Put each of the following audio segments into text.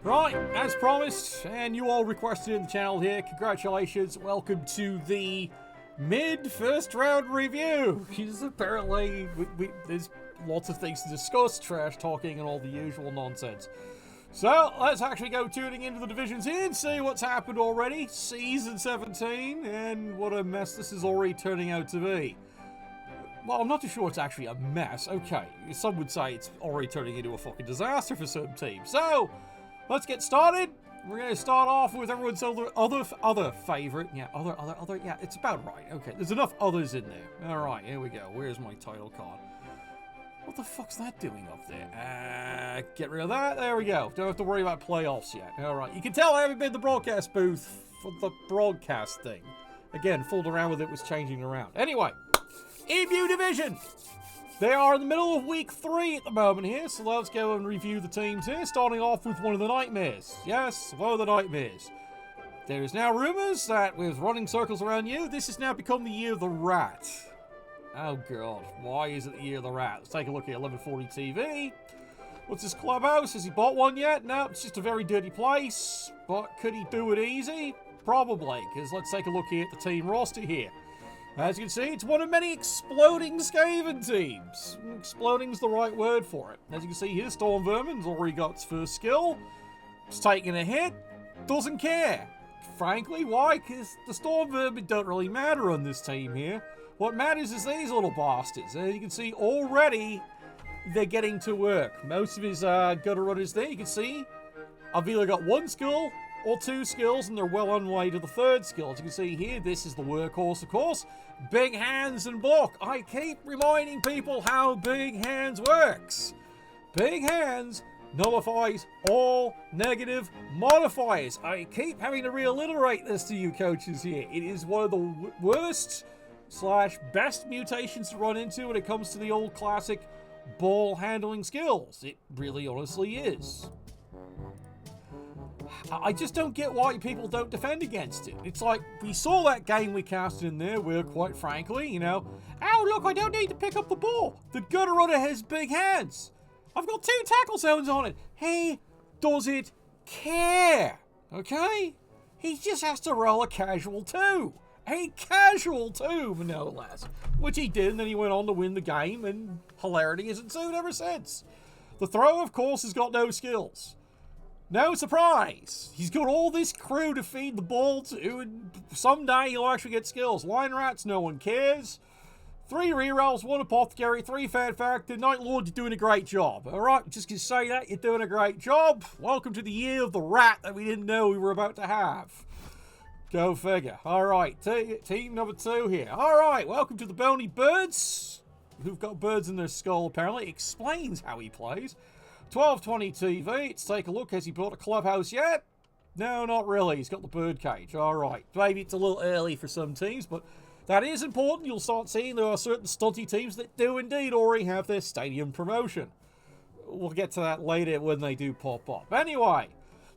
Right, as promised, and you all requested in the channel here, congratulations, welcome to the mid-first round review, because apparently there's lots of things to discuss, trash talking and all the usual nonsense. So, let's actually go tuning into the divisions here and see what's happened already, Season 17, and what a mess this is already turning out to be. Well, I'm not too sure it's actually a mess, okay, some would say it's already turning into a fucking disaster for some teams. So, let's get started. We're going to start off with everyone's other favorite. Yeah, other. Yeah, it's about right. Okay, there's enough others in there. All right, here we go. Where's my title card? What the fuck's that doing up there? Get rid of that. There we go. Don't have to worry about playoffs yet. All right, you can tell I haven't been in the broadcast booth for the broadcast thing. Again, fooled around with it was changing around. Anyway, EBU division. They are in the middle of week 3 at the moment here, so let's go and review the teams here, starting off with one of the Nightmares. Yes, one of the Nightmares. There is now rumours that with running circles around you, this has now become the year of the Rat. Oh god, why is it the year of the Rat? Let's take a look at 1140 TV. What's his clubhouse? Has he bought one yet? No, it's just a very dirty place. But could he do it easy? Probably, because let's take a look here at the team roster here. As you can see, it's one of many exploding Skaven teams. Exploding's the right word for it. As you can see here, Storm Vermin's already got its first skill. It's taking a hit. Doesn't care. Frankly, why? Because the Storm Vermin don't really matter on this team here. What matters is these little bastards. As you can see, already they're getting to work. Most of his gutter runners there, you can see, I've either got one skill or 2 skills, and they're well on way to the 3rd skill. As you can see here, this is the workhorse, of course. Big hands and block. I keep reminding people how big hands works. Big hands nullifies all negative modifiers. I keep having to reiterate this to you coaches here. It is one of the worst / best mutations to run into when it comes to the old classic ball handling skills. It really honestly is. I just don't get why people don't defend against it. It's like, we saw that game we casted in there where, quite frankly, you know, oh, look, I don't need to pick up the ball. The gutter runner has big hands. I've got 2 tackle zones on it. He doesn't care, okay? He just has to roll a casual 2. A casual 2, no less. Which he did, and then he went on to win the game, and hilarity has ensued ever since. The throw, of course, has got no skills. No surprise! He's got all this crew to feed the ball to, and someday he'll actually get skills. Line Rats, no one cares. 3 rerolls, 1 Apothecary, 3 Fan Factor. Night Lord, you're doing a great job. Alright, just gonna say that, you're doing a great job. Welcome to the year of the Rat that we didn't know we were about to have. Go figure. Alright, team number 2 here. Alright, welcome to the Bony Birds, who've got birds in their skull apparently. Explains how he plays. 1220 TV, let's take a look. Has he bought a clubhouse yet? No, not really. He's got the birdcage. Alright. Maybe it's a little early for some teams, but that is important. You'll start seeing there are certain stunty teams that do indeed already have their stadium promotion. We'll get to that later when they do pop up. Anyway,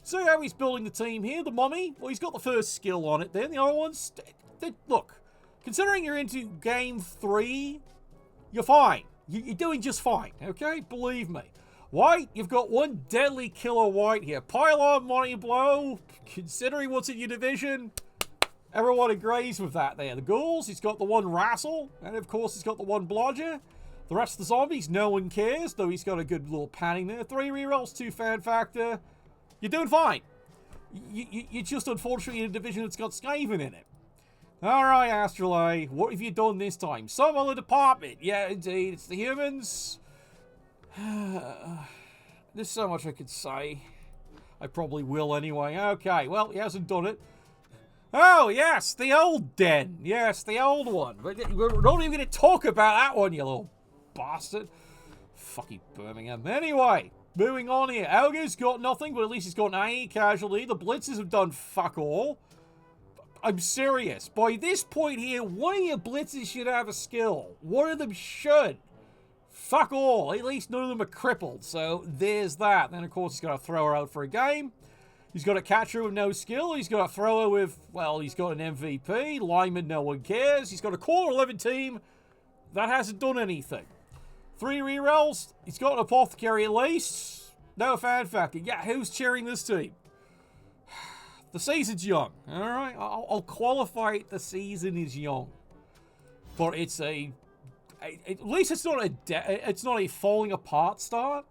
see how he's building the team here. The Mummy, well, he's got the first skill on it then. The other ones, look, considering you're into game 3, you're fine. You're doing just fine, okay? Believe me. White, you've got 1 deadly killer white here. Pylon, Money Blow, considering what's in your division, everyone agrees with that there. The Ghouls, he's got the 1 Wrestle, and of course he's got the 1 Blodger. The rest of the zombies, no one cares, though he's got a good little panning there. 3 rerolls, 2 Fan Factor. You're doing fine. You're just unfortunately in a division that's got Skaven in it. Alright, Astrolabe, what have you done this time? Some other department. Yeah, indeed, it's the humans. There's so much I could say. I probably will anyway. Okay, well, he hasn't done it. Oh, yes, the old den. Yes, the old one. But we're not even going to talk about that one, you little bastard. Fucking Birmingham. Anyway, moving on here. Elga's got nothing, but at least he's got an AE casualty. The Blitzers have done fuck all. I'm serious. By this point here, one of your Blitzers should have a skill. One of them should. Fuck all. At least none of them are crippled. So there's that. Then, of course, he's got a thrower out for a game. He's got a catcher with no skill. He's got a thrower with, well, he's got an MVP. Lineman, no one cares. He's got a core 11 team that hasn't done anything. 3 rerolls. He's got an Apothecary at least. No fan factor. Yeah, who's cheering this team? The season's young, all right? I'll qualify it. The season is young. But it's at least it's not a falling apart start.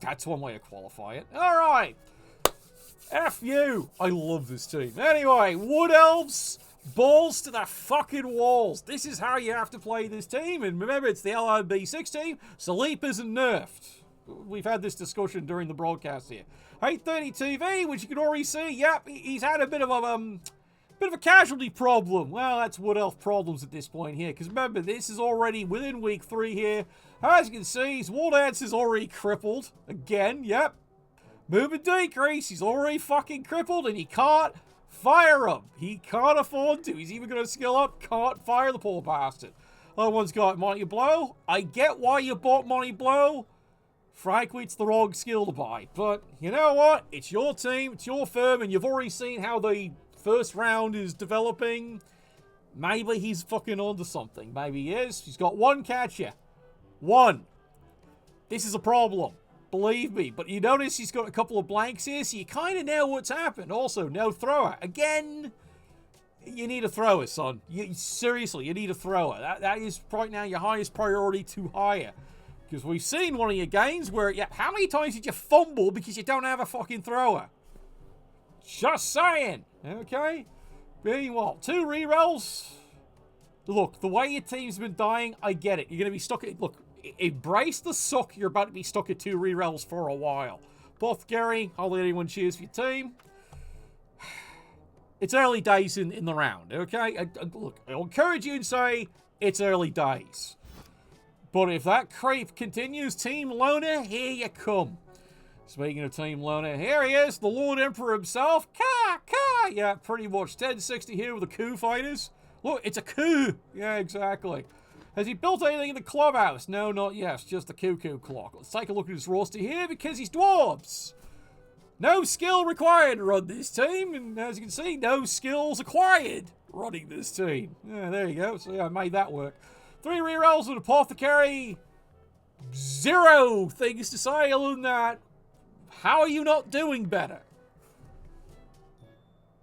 That's one way to qualify it. All right. F you. I love this team. Anyway, Wood Elves, balls to the fucking walls. This is how you have to play this team. And remember, it's the LRB6 team, so Leap isn't nerfed. We've had this discussion during the broadcast here. 830 TV, which you can already see, yep, he's had a bit of a casualty problem. Well, that's Wood Elf problems at this point here, because remember, this is already within week 3 here. As you can see, his War Dance is already crippled. Again, yep. Movement decrease, he's already fucking crippled, and he can't fire him. He can't afford to. He's even going to skill up, can't fire the poor bastard. Other one's got Monty Blow. I get why you bought Monty Blow. Frankly, it's the wrong skill to buy. But you know what? It's your team, it's your firm, and you've already seen how the first round is developing. Maybe he's fucking onto something. Maybe he is. He's got one catcher. One. This is a problem. Believe me. But you notice he's got a couple of blanks here, so you kind of know what's happened. Also, no thrower. Again, you need a thrower, son. Seriously, you need a thrower. That is right now your highest priority to hire. Because we've seen one of your games where, yeah, how many times did you fumble because you don't have a fucking thrower? Just saying. Okay? Meanwhile, 2 rerolls. Look, the way your team's been dying, I get it. You're going to be stuck at... Look, embrace the suck. You're about to be stuck at 2 rerolls for a while. Both Gary, I'll let anyone cheers for your team. It's early days in the round, okay? Look, I'll encourage you and say it's early days. But if that creep continues, Team Loner, here you come. Speaking of Team Loner, here he is, the Lord Emperor himself. Yeah, pretty much. 1060 here with the coup fighters. Look, it's a coup. Yeah, exactly. Has he built anything in the clubhouse? No, not yet. Just the cuckoo clock. Let's take a look at his roster here because he's dwarves. No skill required to run this team. And as you can see, no skills acquired running this team. Yeah, there you go. So yeah, I made that work. 3 rerolls with Apothecary. 0 things to say other than that. How are you not doing better?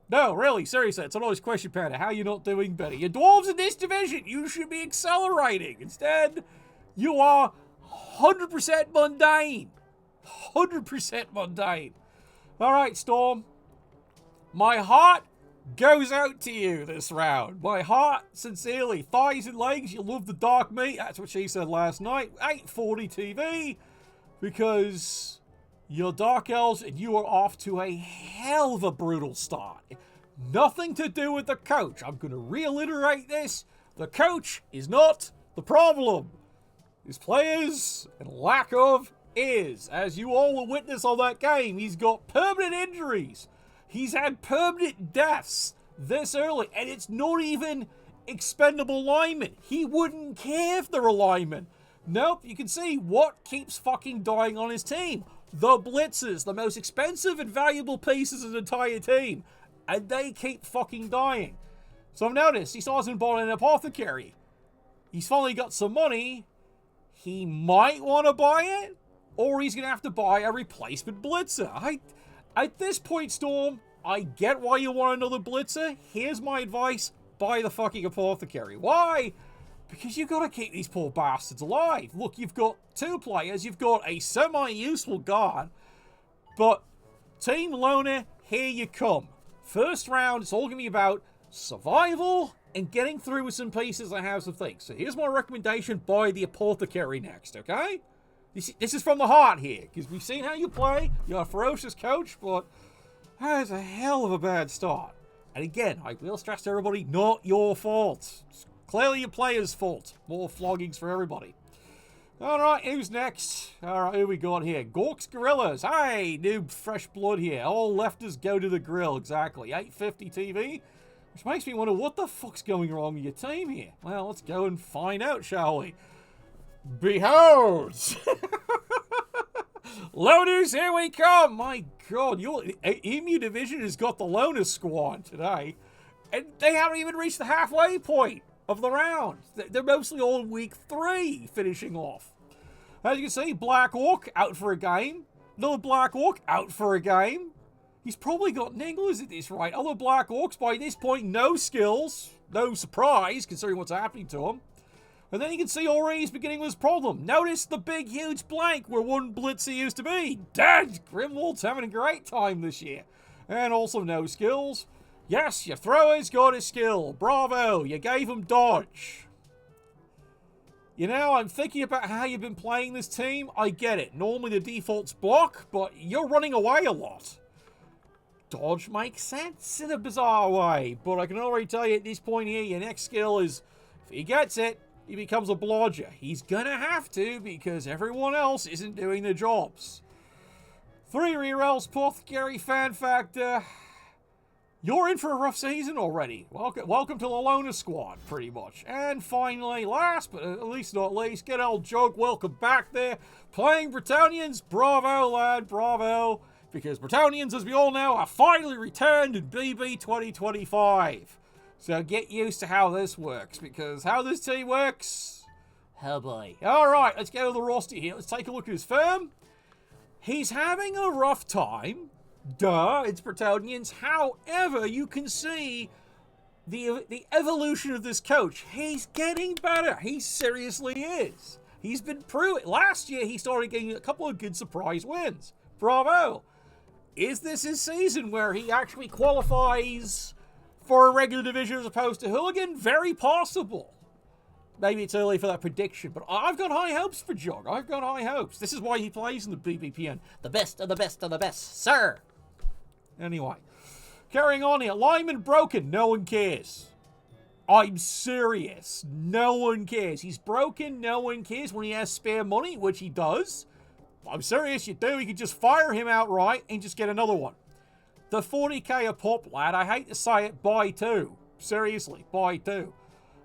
No, really, seriously, it's an honest question, Panda. How are you not doing better? Your dwarves in this division, you should be accelerating. Instead, you are 100% mundane. 100% mundane. All right, Storm. My heart goes out to you this round. My heart, sincerely. Thighs and legs, you love the dark meat. That's what she said last night. 840 TV. Because you're Dark Elves and you are off to a hell of a brutal start. Nothing to do with the coach. I'm going to reiterate this. The coach is not the problem. His players and lack of is. As you all will witness on that game, he's got permanent injuries. He's had permanent deaths this early, and it's not even expendable linemen. He wouldn't care if they're a lineman. Nope, you can see what keeps fucking dying on his team. The blitzers, the most expensive and valuable pieces of the entire team. And they keep fucking dying. So I've noticed he still hasn't bought an apothecary. He's finally got some money. He might want to buy it, or he's going to have to buy a replacement blitzer. At this point, Storm, I get why you want another blitzer. Here's my advice. Buy the fucking apothecary. Why? Because you've got to keep these poor bastards alive. Look, you've got 2 players. You've got a semi-useful guard. But Team Loner, here you come. First round, it's all going to be about survival and getting through with some pieces and have some things. So here's my recommendation. Buy the apothecary next, okay? This is from the heart here, because we've seen how you play. You're a ferocious coach, but that's a hell of a bad start. And again, I will stress to everybody, not your fault. It's clearly your player's fault. More floggings for everybody. Alright, who's next? Alright, who we got here? Gork's Gorillas. Hey, new fresh blood here. All lefters go to the grill, exactly. 850 TV. Which makes me wonder, what the fuck's going wrong with your team here? Well, let's go and find out, shall we? Behold! Loners, here we come! My god, your Emu Division has got the Loner Squad today. And they haven't even reached the halfway point of the round. They're mostly all in week 3 finishing off. As you can see, Black Orc out for a game. Another Black Orc out for a game. He's probably got Nigglers at this rate. Other Black Orcs by this point, no skills. No surprise, considering what's happening to him. And then you can see already he's beginning with his problem. Notice the big, huge blank where one Blitzer used to be. Dead! Grimwald's having a great time this year. And also no skills. Yes, your thrower's got a skill. Bravo, you gave him dodge. You know, I'm thinking about how you've been playing this team. I get it. Normally the default's block, but you're running away a lot. Dodge makes sense in a bizarre way, but I can already tell you at this point here, your next skill is, if he gets it, he becomes a blodger. He's gonna have to, because everyone else isn't doing their jobs. 3 rerolls, Apothecary, Fan Factor. You're in for a rough season already. Welcome to the Loner Squad, pretty much. And finally, last but at least not least, good old Joke, welcome back there. Playing Bretonnians, bravo lad, bravo. Because Bretonnians, as we all know, are finally returned in BB 2025. So get used to how this works, because how this team works, oh boy. Alright, let's go to the roster here. Let's take a look at his firm. He's having a rough time. Duh, it's Bretonnians. However, you can see the evolution of this coach. He's getting better. He seriously is. He's been proving. Last year, he started getting a couple of good surprise wins. Bravo. Is this his season where he actually qualifies for a regular division as opposed to Hooligan? Very possible. Maybe it's early for that prediction, but I've got high hopes for Jog. I've got high hopes. This is why he plays in the BBPN. The best of the best of the best, sir. Anyway, carrying on here. Lineman broken. No one cares. I'm serious. No one cares. He's broken. No one cares when he has spare money, which he does. I'm serious, you do. You can just fire him outright and just get another one. The 40k a pop, lad. I hate to say it, buy 2. Seriously, buy 2.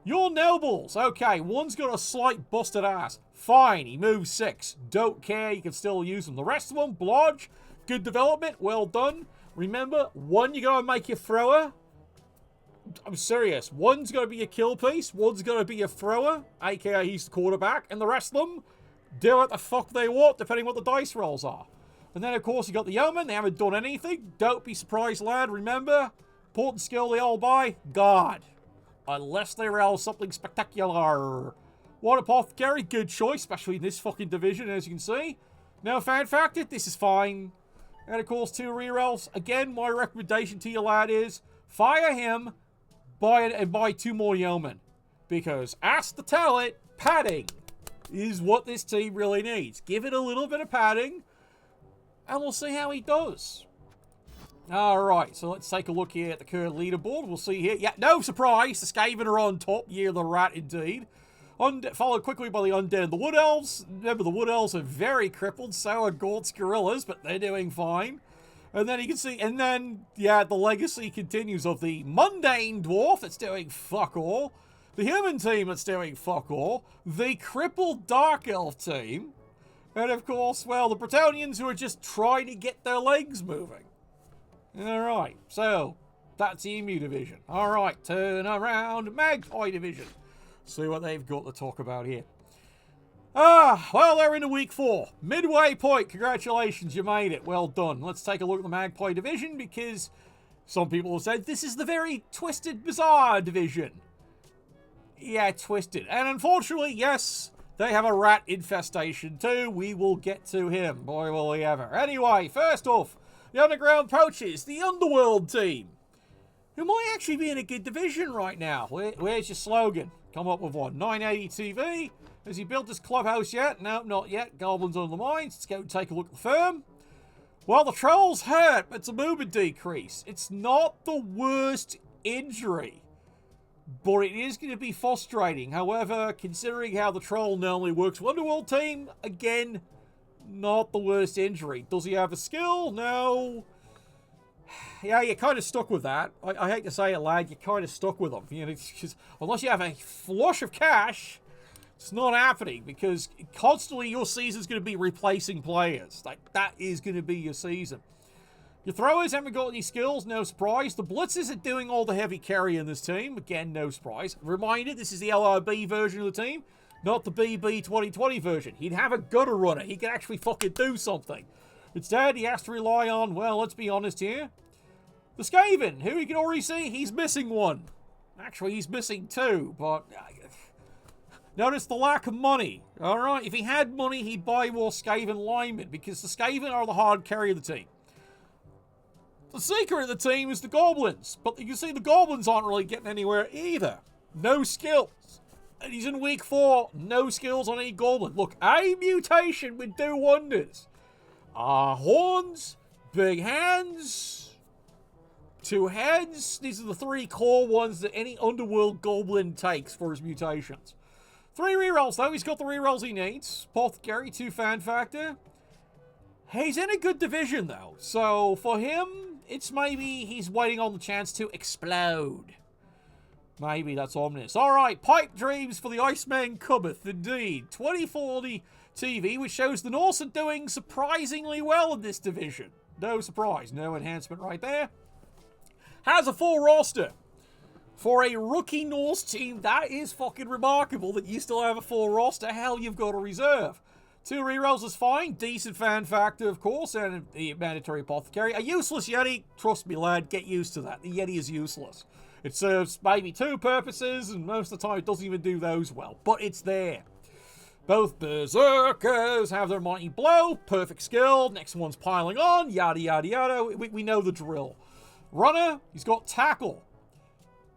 Your nobles. Okay, one's got a slight busted ass. Fine, he moves 6. Don't care, you can still use them. The rest of them, blodge. Good development, well done. Remember, one you gotta make your thrower. I'm serious. One's gotta be a kill piece. One's gotta be a thrower, aka he's the quarterback. And the rest of them, do what the fuck they want, depending what the dice rolls are. And then, of course, you got the Yeoman. They haven't done anything. Don't be surprised, lad. Remember, important skill they all buy, God. Unless they roll something spectacular. What Apothecary, good choice, especially in this fucking division, as you can see. Now, Fan Factor, this is fine. And, of course, 2 rerolls. Again, my recommendation to you, lad, is fire him, buy 2 more Yeomen. Because, ask to tell it, padding is what this team really needs. Give it a little bit of padding, and we'll see how he does. Alright, so let's take a look here at the current leaderboard. We'll see here. Yeah, no surprise, the Skaven are on top. Year of the Rat, indeed. Followed quickly by the Undead and the Wood Elves. Remember, the Wood Elves are very crippled, so are Gault's Gorillas, but they're doing fine. And then you can see, and then, yeah, the legacy continues of the Mundane Dwarf that's doing fuck all. The human team that's doing fuck all. The crippled Dark Elf team. And of course, well, the Bretonnians who are just trying to get their legs moving. Alright, so that's the Emu division. Alright, turn around, Magpie division. See what they've got to talk about here. Well, they're into week 4. Midway point, congratulations, you made it. Well done. Let's take a look at the Magpie division, because some people have said this is the very twisted, bizarre division. Yeah, twisted. And unfortunately, yes, they have a rat infestation too. We will get to him. Boy, will we ever. Anyway, first off, the Underground Poachers, the Underworld team, who might actually be in a good division right now. Where's your slogan? Come up with one. 980 TV. Has he built his clubhouse yet? No, not yet. Goblins on the mines. Let's go and take a look at the firm. Well, the Troll's hurt, but it's a movement decrease. It's not the worst injury, but it is going to be frustrating. However, considering how the Troll normally works with Underworld team, again, not the worst injury. Does he have a skill? No. Yeah, you're kind of stuck with that. I hate to say it, lad, you're kind of stuck with them. You know, it's just, unless you have a flush of cash, it's not happening, because constantly your season's going to be replacing players. Like, that is going to be your season. Your throwers haven't got any skills, no surprise. The blitzers are doing all the heavy carry in this team. Again, no surprise. Reminder, this is the LRB version of the team, not the BB 2020 version. He'd have a gutter runner. He could actually fucking do something. Instead, he has to rely on, well, let's be honest here, the Skaven, who you can already see, he's missing one. Actually, he's missing two, but notice the lack of money. Alright, if he had money, he'd buy more Skaven linemen, because the Skaven are the hard carry of the team. The secret of the team is the Goblins, but you can see the Goblins aren't really getting anywhere either. No skills. And he's in week 4, no skills on any Goblin. Look, a mutation would do wonders. Horns, big hands, 2 heads. These are the 3 core ones that any Underworld Goblin takes for his mutations. 3 rerolls though, he's got the rerolls he needs. Apothecary, 2 fan factor. He's in a good division though, so for him, it's maybe he's waiting on the chance to explode. Maybe that's ominous. Alright, pipe dreams for the Iceman cometh, indeed. 2040 TV, which shows the Norse are doing surprisingly well in this division. No surprise, no enhancement right there. Has a full roster. For a rookie Norse team, that is fucking remarkable that you still have a full roster. Hell, you've got a reserve. 2 rerolls is fine. Decent fan factor, of course, and the mandatory apothecary. A useless Yeti. Trust me, lad, get used to that. The Yeti is useless. It serves maybe 2 purposes, and most of the time it doesn't even do those well. But it's there. Both Berserkers have their mighty blow. Perfect skill. Next one's piling on. Yada, yada, yada. We know the drill. Runner, he's got tackle.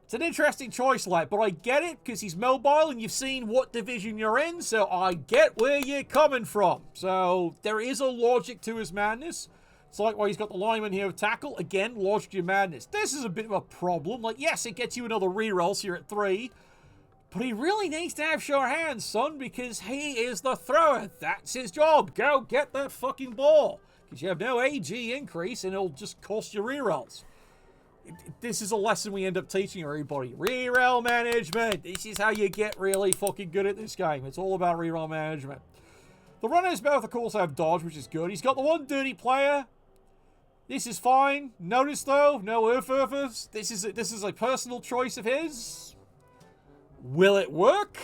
It's an interesting choice, lad, but I get it because he's mobile and you've seen what division you're in, so I get where you're coming from. So there is a logic to his madness. It's like why he's got the lineman here with tackle. Again, logic to your madness. This is a bit of a problem. Like, yes, it gets you another reroll, so you're at 3. But he really needs to have sure hands, son, because he is the thrower. That's his job. Go get that fucking ball. Because you have no AG increase and it'll just cost you rerolls. This is a lesson we end up teaching everybody. Reroll management. This is how you get really fucking good at this game. It's all about reroll management. The runners both, of course, have dodge, which is good. He's got the one dirty player. This is fine. Notice, though, no Earth-Earthers. This is a personal choice of his. Will it work?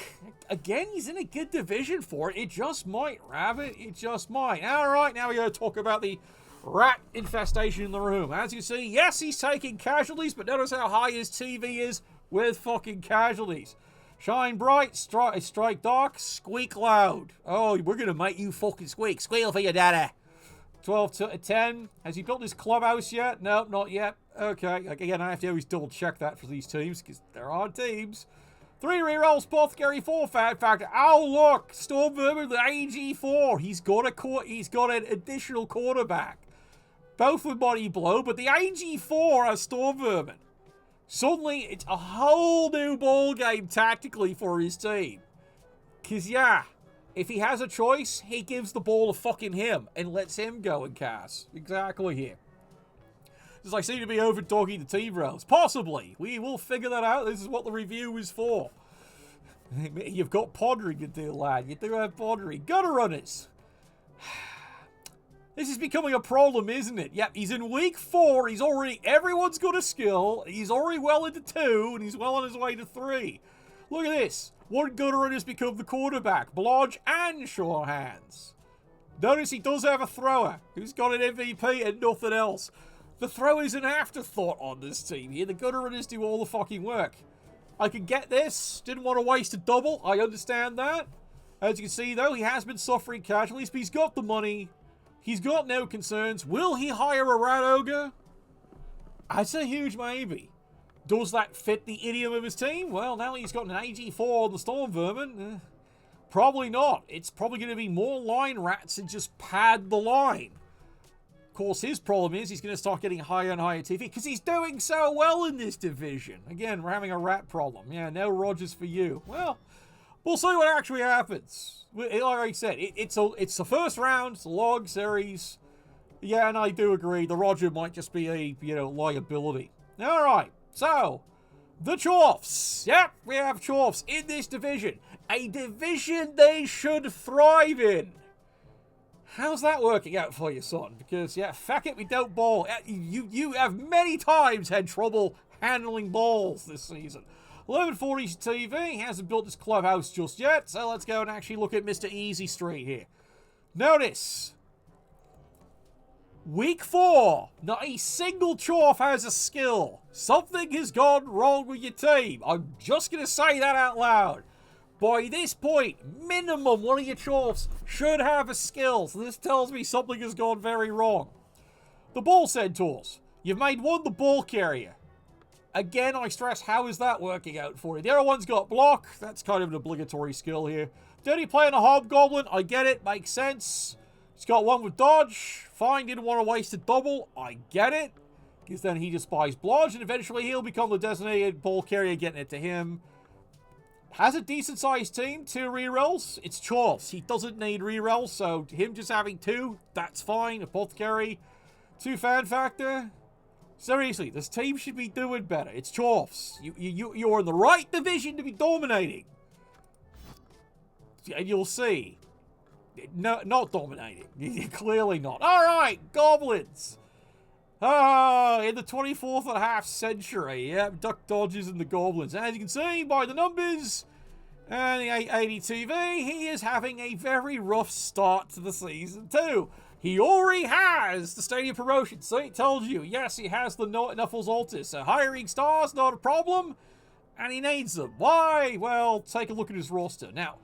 Again, he's in a good division for it. It just might, Rabbit. It just might. All right, now we're going to talk about the rat infestation in the room. As you see, yes, he's taking casualties, but notice how high his TV is with fucking casualties. Shine bright, strike dark, squeak loud. Oh, we're going to make you fucking squeak. Squeal for your daddy. 12 to 10. Has he built his clubhouse yet? No, not yet. Okay, again, I have to always double check that for these teams, because there are teams. 3 rerolls, Apothecary, 4 fan factor. Oh, look, Storm Vermin with AG4. He's got an additional quarterback. Both with body blow, but the AG4 has Storm Vermin. Suddenly, it's a whole new ball game tactically for his team. Because, yeah, if he has a choice, he gives the ball to fucking him and lets him go and cast. Exactly here. Does I seem to be over-talking the team rounds? Possibly. We will figure that out. This is what the review is for. You've got pondering to do, lad. You do have pondering. Gutter runners. This is becoming a problem, isn't it? Yep, he's in week 4. Everyone's got a skill. He's already well into 2, and he's well on his way to 3. Look at this. One gutter runner has become the quarterback. Blodge and sure hands. Notice he does have a thrower who's got an MVP and nothing else. The throw is an afterthought on this team here. The gutter runners do all the fucking work. I can get this. Didn't want to waste a double. I understand that. As you can see, though, he has been suffering casualties, but he's got the money. He's got no concerns. Will he hire a rat ogre? That's a huge maybe. Does that fit the idiom of his team? Well, now he's got an AG4 on the Storm Vermin. Probably not. It's probably going to be more line rats and just pad the line. Of course, his problem is he's going to start getting higher and higher TV because he's doing so well in this division. Again, we're having a rat problem. Yeah, no Rogers for you. Well, we'll see what actually happens. Like I said, it's the first round. It's a log series. Yeah, and I do agree. The Roger might just be a, liability. All right. So, the Chorfs. Yep, we have Chorfs in this division. A division they should thrive in. How's that working out for you, son? Because, yeah, fuck it, we don't ball. You have many times had trouble handling balls this season. 1140 TV hasn't built his clubhouse just yet, so let's go and actually look at Mr. Easy Street here. Notice, Week 4, not a single Chorf has a skill. Something has gone wrong with your team. I'm just going to say that out loud. By this point, minimum one of your Chorfs should have a skill. So this tells me something has gone very wrong. The Ball Centaurs. You've made one the ball carrier. Again, I stress, how is that working out for you? The other one's got block. That's kind of an obligatory skill here. Dirty playing a Hobgoblin. I get it. Makes sense. He's got one with dodge. Fine, didn't want to waste a double. I get it. Because then he just buys blodge, and eventually he'll become the designated ball carrier, getting it to him. Has a decent-sized team. 2 rerolls. It's Chorfs. He doesn't need rerolls, so him just having 2, that's fine. Apothecary. 2 fan factor. Seriously, this team should be doing better. It's Chorfs. You're in the right division to be dominating. And you'll see. No, not dominating. Clearly not. Alright, Goblins. In the 24th and a half century. Yep, Duck Dodgers and the Goblins. As you can see by the numbers and the 880 TV, he is having a very rough start to the season too. He already has the stadium promotion. So it tells you, yes, he has the Knuffles Altus. So hiring stars, not a problem. And he needs them. Why? Well, take a look at his roster. Now,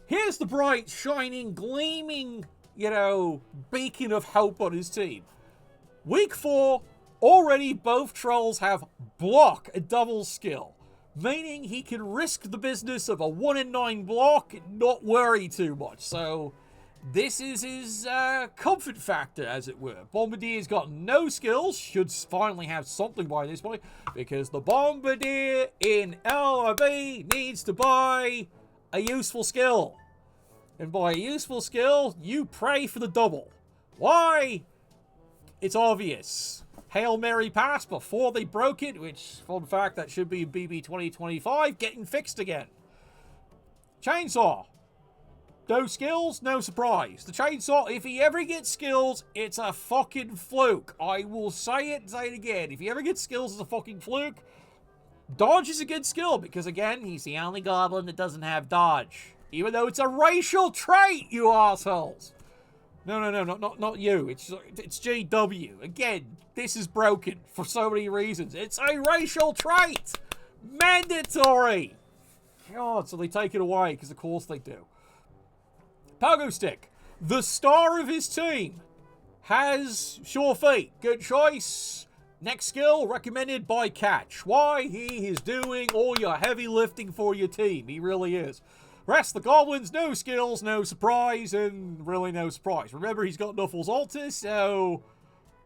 here's the bright, shining, gleaming, beacon of hope on his team. Week 4, already both trolls have block, a double skill. Meaning he can risk the business of a 1 in 9 block and not worry too much. So this is his comfort factor, as it were. Bombardier's got no skills. Should finally have something by this point. Because the Bombardier in LRB needs to buy a useful skill. And by a useful skill, you pray for the double. Why? It's obvious. Hail Mary pass before they broke it, which, fun fact, that should be BB 2025, getting fixed again. Chainsaw. No skills, no surprise. The Chainsaw, if he ever gets skills, it's a fucking fluke. I will say it and say it again. If he ever gets skills, it's a fucking fluke. Dodge is a good skill, because again, he's the only goblin that doesn't have dodge. Even though it's a racial trait, you assholes. No, not you. It's GW. Again, this is broken for so many reasons. It's a racial trait. Mandatory. God, so they take it away, because of course they do. Pogo Stick. The star of his team has Sure Feet. Good choice. Next skill, recommended by Catch. Why? He is doing all your heavy lifting for your team. He really is. Rest the Goblins, no skills, no surprise, and really no surprise. Remember, he's got Knuffles Altus, so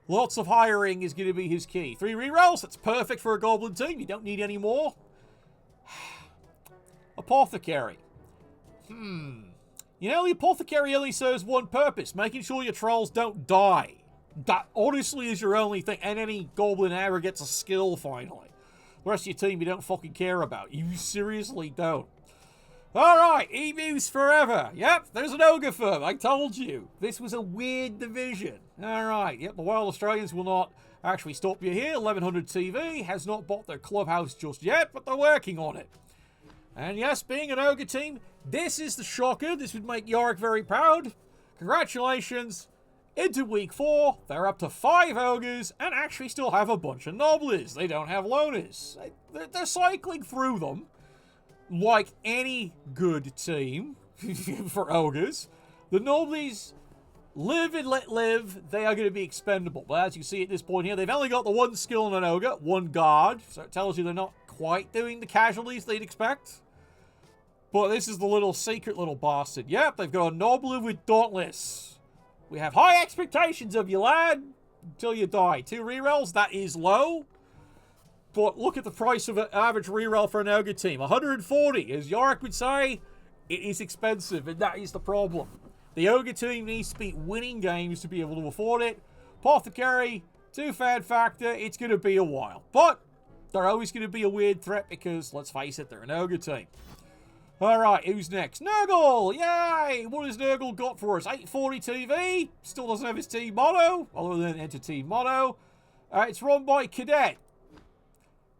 lots of hiring is going to be his key. 3 rerolls, that's perfect for a Goblin team. You don't need any more. Apothecary. The Apothecary only serves one purpose, making sure your trolls don't die. That honestly is your only thing, and any Goblin ever gets a skill, finally. The rest of your team you don't fucking care about. You seriously don't. Alright, emus forever. Yep, there's an ogre firm. I told you. This was a weird division. Alright, yep, the Wild Australians will not actually stop you here. 1100 TV has not bought their clubhouse just yet, but they're working on it. And yes, being an ogre team, this is the shocker. This would make Yorick very proud. Congratulations. Into week 4, they're up to 5 ogres and actually still have a bunch of nobblers. They don't have loners. They're cycling through them. Like any good team for ogres, the noblies live and let live. They are going to be expendable. But as you can see at this point here, they've only got the 1 skill on an ogre, 1 guard. So it tells you they're not quite doing the casualties they'd expect. But this is the little secret little bastard. Yep, they've got a nobler with Dauntless. We have high expectations of you, lad, until you die. 2 rerolls, that is low. But look at the price of an average reroll for an ogre team. 140. As Yorick would say, it is expensive, and that is the problem. The ogre team needs to be winning games to be able to afford it. Apothecary, 2 fan factor, it's going to be a while. But they're always going to be a weird threat because, let's face it, they're an ogre team. Alright, who's next? Nurgle! Yay! What has Nurgle got for us? 840 TV. Still doesn't have his team motto, other than enter team motto. It's run by Cadet.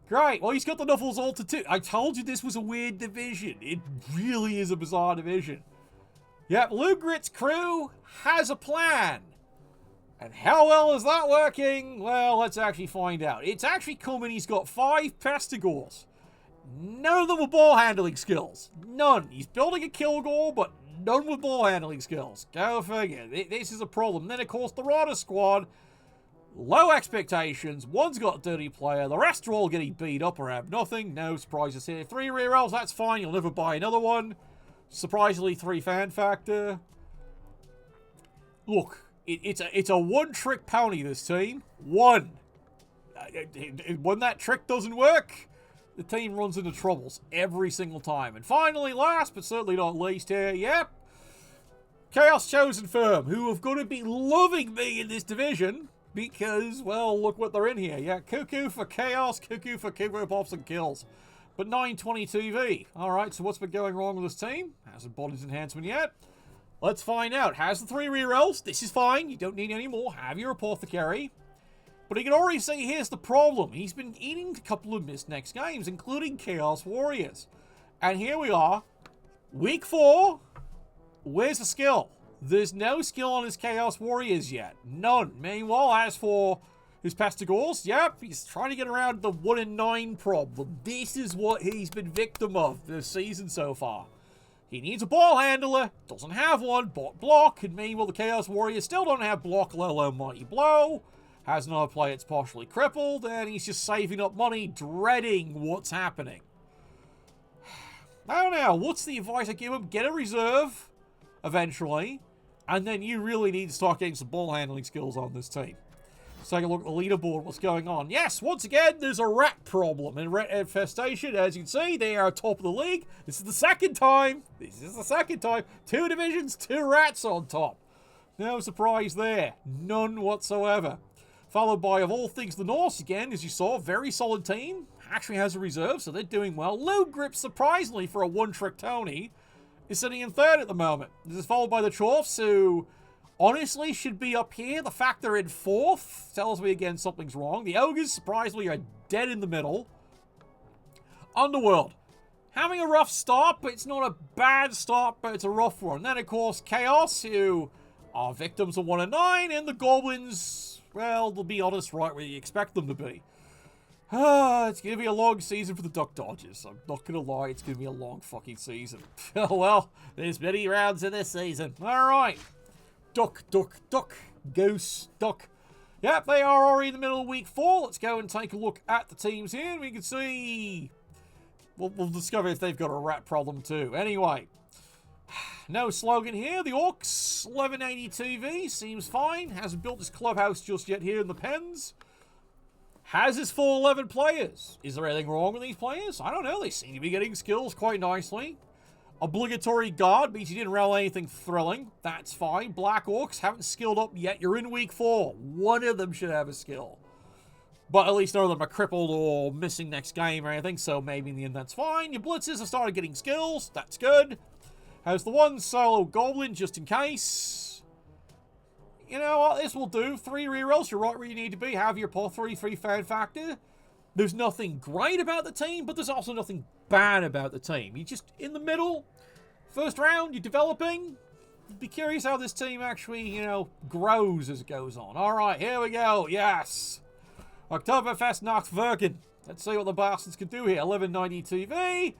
Great. Well, he's got the Knuffles Alter too. I told you this was a weird division. It really is a bizarre division. Yep, Lugrit's crew has a plan. And how well is that working? Well, let's actually find out. It's actually coming. He's got 5 Pestigores. None of them with ball handling skills. None. He's building a Kilgore, but none with ball handling skills. Go figure. This is a problem. Then, of course, the Rada squad. Low expectations. One's got a dirty player. The rest are all getting beat up or have nothing. No surprises here. 3 rerolls, that's fine. You'll never buy another one. Surprisingly, 3 fan factor. Look, it's a one-trick pony, this team. One. When that trick doesn't work, the team runs into troubles every single time. And finally, last but certainly not least here, yep, Chaos Chosen Firm, who have got to be loving me in this division. Because, well, look what they're in here. Yeah, Cuckoo for Chaos, Cuckoo for Kick Pops and Kills. But 920 Alright, so what's been going wrong with this team? Hasn't bought his enhancement yet. Let's find out. Has the 3 rerolls. This is fine. You don't need any more. Have your Apothecary. But you can already see here's the problem. He's been eating a couple of missed next games, including Chaos Warriors. And here we are. Week 4. Where's the skill? There's no skill on his Chaos Warriors yet. None. Meanwhile, as for his Pestigores, yep, he's trying to get around the 1 in 9 problem. This is what he's been victim of this season so far. He needs a ball handler, doesn't have one, bought block, and meanwhile the Chaos Warriors still don't have block, let alone Mighty Blow. Has another player that's partially crippled, and he's just saving up money, dreading what's happening. I don't know, what's the advice I give him? Get a reserve, eventually. And then you really need to start getting some ball handling skills on this team. Let's take a look at the leaderboard, what's going on. Yes, once again, there's a rat problem in Rat Infestation. As you can see, they are top of the league. This is the second time. 2 divisions, 2 rats on top. No surprise there. None whatsoever. Followed by, of all things, the Norse, again, as you saw, very solid team. Actually has a reserve, so they're doing well. Low grip, surprisingly, for a one-trick Tony, is sitting in 3rd at the moment. This is followed by the Chorfs, who honestly should be up here. The fact they're in 4th tells me again something's wrong. The Ogres, surprisingly, are dead in the middle. Underworld, having a rough start, but it's not a bad start, but it's a rough one. Then, of course, Chaos, who are victims of 1 in 9, and the Goblins, well, they'll be honest, right where you expect them to be. It's going to be a long season for the Duck Dodgers. I'm not going to lie, it's going to be a long fucking season. Oh well, there's many rounds in this season. Alright. Duck, duck, duck. Goose, duck. Yep, they are already in the middle of week 4. Let's go and take a look at the teams here. And we can see... We'll discover if they've got a rat problem too. Anyway. No slogan here. The Orcs, 1180 TV. Seems fine. Hasn't built his clubhouse just yet here in the pens. Has his full 11 players. Is there anything wrong with these players? I don't know. They seem to be getting skills quite nicely. Obligatory guard means you didn't roll anything thrilling. That's fine. Black Orcs haven't skilled up yet. You're in week 4. One of them should have a skill. But at least none of them are crippled or missing next game or anything, so maybe in the end that's fine. Your Blitzers have started getting skills. That's good. Has the one solo Goblin just in case. You know what, this will do. 3 rerolls, you're right where you need to be. Have your pull 3 fan factor. There's nothing great about the team, but there's also nothing bad about the team. You're just in the middle. First round, you're developing. Be curious how this team actually, grows as it goes on. Alright, here we go. Yes. Oktoberfest Nachtwerken. Let's see what the bastards can do here. 1190 TV.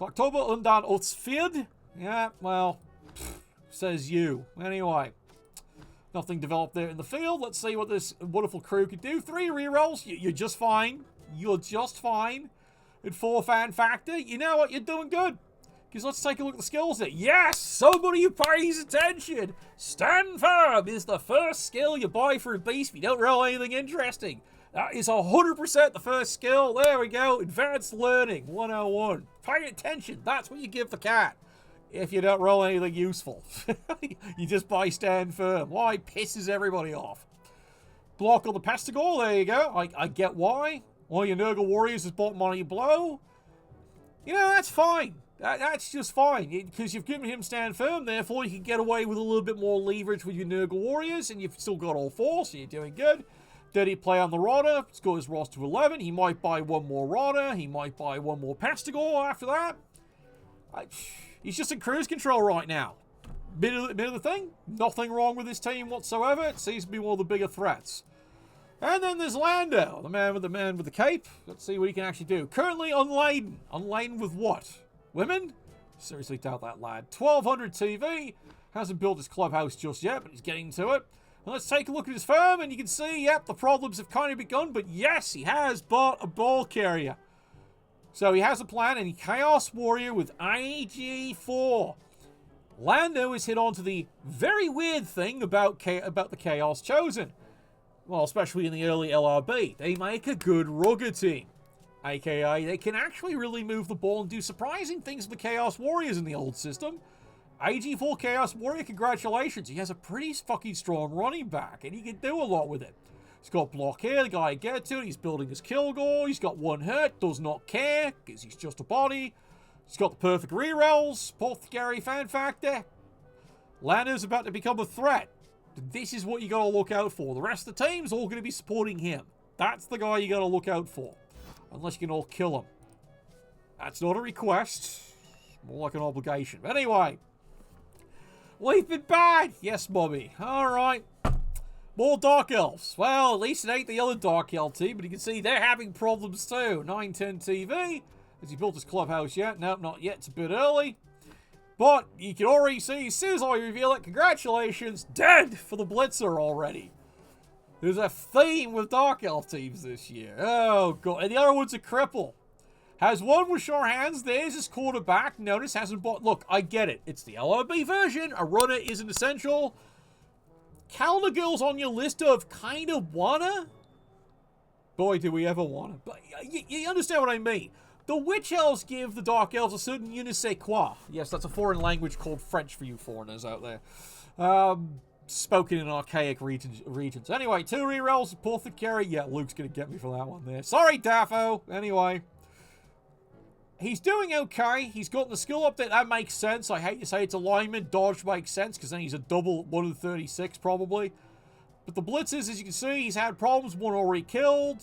October und dann Otsfjord. Yeah, well, says you. Anyway. Nothing developed there in the field. Let's see what this wonderful crew could do. 3 rerolls. You're just fine. You're just fine. At 4 fan factor. You know what? You're doing good. Because let's take a look at the skills there. Yes! Somebody who pays attention. Stand firm is the first skill you buy for a beast if you don't roll anything interesting. That is 100% the first skill. There we go. Advanced Learning 101. Pay attention. That's what you give the cat. If you don't roll anything useful. You just buy Stand Firm. Why? Pisses everybody off. Block on the Pestigore. There you go. I get why. One of your Nurgle Warriors has bought Mighty Blow. That's fine. That's just fine. Because you've given him Stand Firm. Therefore, you can get away with a little bit more leverage with your Nurgle Warriors. And you've still got all 4. So you're doing good. Dirty play on the Rodder. It's got his roster to 11. He might buy 1 more Rodder. He might buy 1 more Pestigore after that. He's just in cruise control right now. Bit of the thing, nothing wrong with this team whatsoever. It seems to be one of the bigger threats. And then there's Lando, the man with the cape. Let's see what he can actually do. Currently unladen. Unladen with what? Women? Seriously doubt that lad. 1200 TV. Hasn't built his clubhouse just yet, but he's getting to it. And let's take a look at his farm, and you can see, yep, the problems have kind of begun. But yes, he has bought a ball carrier. So he has a plan, and he Chaos Warrior with IG4. Lando has hit on to the very weird thing about the Chaos Chosen. Well, especially in the early LRB. They make a good rugger team. AKA, they can actually really move the ball and do surprising things with the Chaos Warriors in the old system. AG4 Chaos Warrior, congratulations. He has a pretty fucking strong running back, and he can do a lot with it. He's got block here, the guy to get to it. He's building his Kilgore. He's got one hurt, does not care, because he's just a body. He's got the perfect rerolls, Apothecary fan factor. Lando's about to become a threat. This is what you got to look out for. The rest of the team's all going to be supporting him. That's the guy you got to look out for. Unless you can all kill him. That's not a request. More like an obligation. But anyway. We've been bad. Yes, Bobby. Alright. More Dark Elves. Well, at least it ain't the other Dark Elf team. But you can see they're having problems too. 910 TV. Has he built his clubhouse yet? Nope, not yet. It's a bit early. But you can already see, as soon as I reveal it, congratulations, dead for the Blitzer already. There's a theme with Dark Elf teams this year. Oh, God. And the other one's a cripple. Has one with sure hands. There's his quarterback. Notice hasn't bought... Look, I get it. It's the LRB version. A runner isn't essential. Calendar Girl's on your list of kind of wanna. Boy, do we ever wanna. But you understand what I mean. The Witch Elves give the Dark Elves a certain je ne sais quoi. Yes, that's a foreign language called French for you foreigners out there. Spoken in archaic regions. Anyway, 2 rerolls, Apothecary. Yeah, Luke's going to get me for that one there. Sorry, Daffo. Anyway. He's doing okay. He's got the skill update. That makes sense. I hate to say it's alignment. Dodge makes sense because then he's a double 1 of 36 probably. But the Blitzes, as you can see, he's had problems. One already killed.